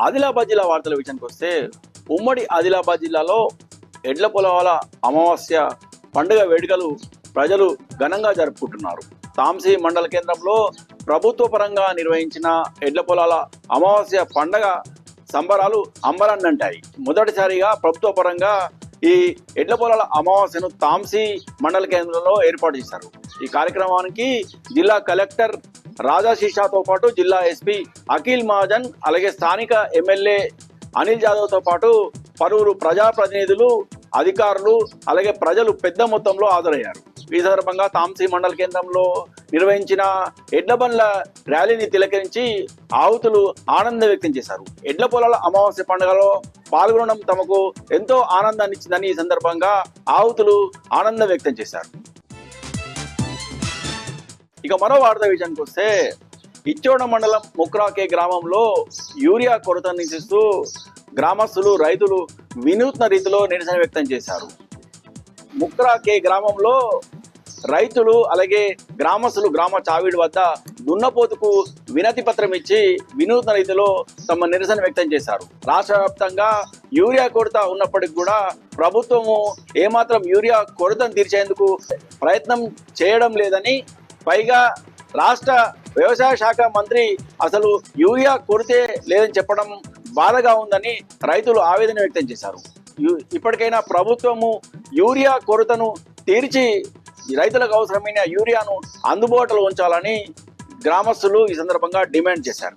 ఆదిలాబాద్ జిల్లా వార్తల విషయానికి వస్తే ఉమ్మడి ఆదిలాబాద్ జిల్లాలో ఎడ్ల పొలాల అమావాస్య పండుగ వేడుకలు ప్రజలు ఘనంగా జరుపుకుంటున్నారు. తాంసీ మండల కేంద్రంలో ప్రభుత్వ పరంగా నిర్వహించిన ఎడ్ల పొలాల అమావాస్య పండుగ సంబరాలు అంబరాన్నంటాయి. మొదటిసారిగా ప్రభుత్వ పరంగా ఈ ఎడ్ల పొలాల అమావాస్యను తాంసీ మండల కేంద్రంలో ఏర్పాటు చేశారు. ఈ కార్యక్రమానికి జిల్లా కలెక్టర్ రాజా శీషాతో పాటు జిల్లా ఎస్పీ అఖిల్ మహాజన్, అలాగే స్థానిక ఎమ్మెల్యే అనిల్ జాదవ్తో పాటు పలువురు ప్రజాప్రతినిధులు, అధికారులు, అలాగే ప్రజలు పెద్ద మొత్తంలో హాజరయ్యారు. ఈ సందర్భంగా తాంసీ మండల కేంద్రంలో నిర్వహించిన ఎడ్ల బండ్ల ర్యాలీని తిలకరించి ఆహుతులు ఆనందం వ్యక్తం చేశారు. ఎడ్ల పొలాల అమావాస్య పండుగలో పాల్గొనడం తమకు ఎంతో ఆనందాన్ని ఇచ్చిందని ఈ సందర్భంగా ఆహుతులు ఆనందం వ్యక్తం చేశారు. ఇక మరో వార్త విషయానికి వస్తే ఇచ్చోడ మండలం ముక్రాకే గ్రామంలో యూరియా కొరతను నిరసిస్తూ గ్రామస్తులు, రైతులు వినూత్న రీతిలో నిరసన వ్యక్తం చేశారు. ముక్రాకే గ్రామంలో రైతులు అలాగే గ్రామస్తులు గ్రామ చావిడి వద్ద దున్నపోతుకు వినతి పత్రం ఇచ్చి వినూత్న రీతిలో తమ నిరసన వ్యక్తం చేశారు. రాష్ట్ర వ్యాప్తంగా యూరియా కొరత ఉన్నప్పటికీ కూడా ప్రభుత్వము ఏమాత్రం యూరియా కొరతను తీర్చేందుకు ప్రయత్నం చేయడం లేదని, పైగా రాష్ట్ర వ్యవసాయ శాఖ మంత్రి అసలు యూరియా కొరతే లేదని చెప్పడం బాధగా ఉందని రైతులు ఆవేదన వ్యక్తం చేశారు. ఇప్పటికైనా ప్రభుత్వము యూరియా కొరతను తీర్చి రైతులకు అవసరమైన యూరియాను అందుబాటులో ఉంచాలని గ్రామస్తులు ఈ సందర్భంగా డిమాండ్ చేశారు.